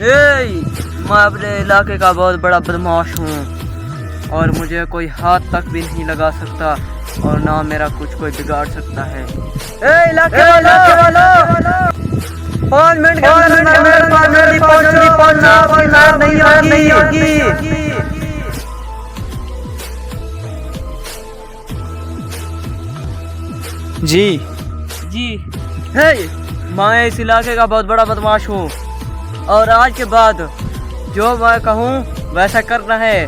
मैं अपने इलाके का बहुत बड़ा बदमाश हूँ और मुझे कोई हाथ तक भी नहीं लगा सकता और ना मेरा कुछ कोई बिगाड़ सकता है। इलाके वालों 5 मिनट के अंदर मेरे पास मेरी पहुंचना आपकी खैर नहीं होगी। जी मैं इस इलाके का बहुत बड़ा बदमाश हूँ और आज के बाद जो मैं कहूँ वैसा करना है।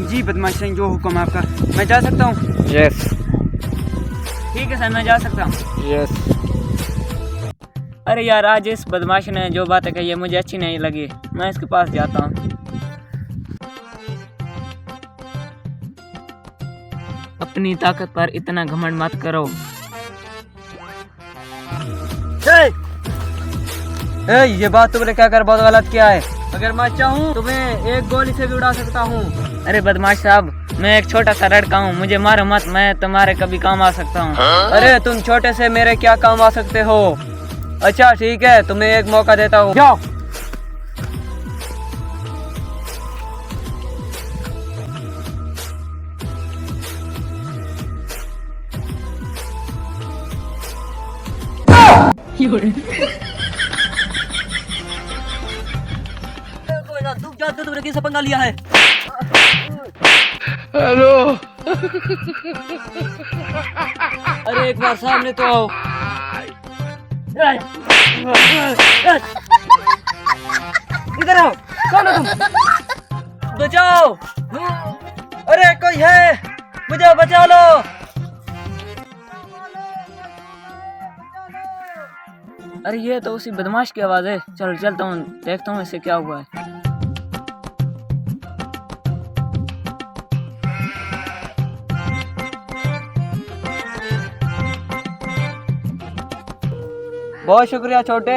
जी बदमाश सिंह, जो हुक्म आपका। मैं जा सकता हूँ? यस। ठीक है सर, मैं जा सकता हूँ। यस। अरे यार, आज इस बदमाश ने जो बातें कही है मुझे अच्छी नहीं लगी। मैं इसके पास जाता हूँ। अपनी ताकत पर इतना घमंड मत करो। ये बात तुमने क्या कर बहुत गलत किया है। अगर मैं चाहूँ तुम्हें एक गोली से भी उड़ा सकता हूँ। अरे बदमाश साहब, मैं एक छोटा सा लड़का हूँ, मुझे मारो मत, मैं तुम्हारे कभी काम आ सकता हूँ। अरे तुम छोटे से मेरे क्या काम आ सकते हो। अच्छा ठीक है, तुम्हें एक मौका देता हूँ, जाओ। तुम जानते हो तुमने किससे पंगा लिया है। हेलो। अरे एक बार सामने तो आओ। इधर आओ। कौन हो तुम? बचाओ। अरे कोई है, मुझे बचा लो। अरे ये तो उसी बदमाश की आवाज है। चल चलता हूँ, देखता हूँ इससे क्या हुआ है। बहुत शुक्रिया छोटे,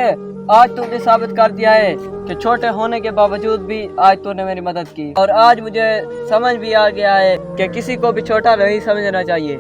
आज तूने साबित कर दिया है कि छोटे होने के बावजूद भी आज तूने मेरी मदद की और आज मुझे समझ भी आ गया है कि किसी को भी छोटा नहीं समझना चाहिए।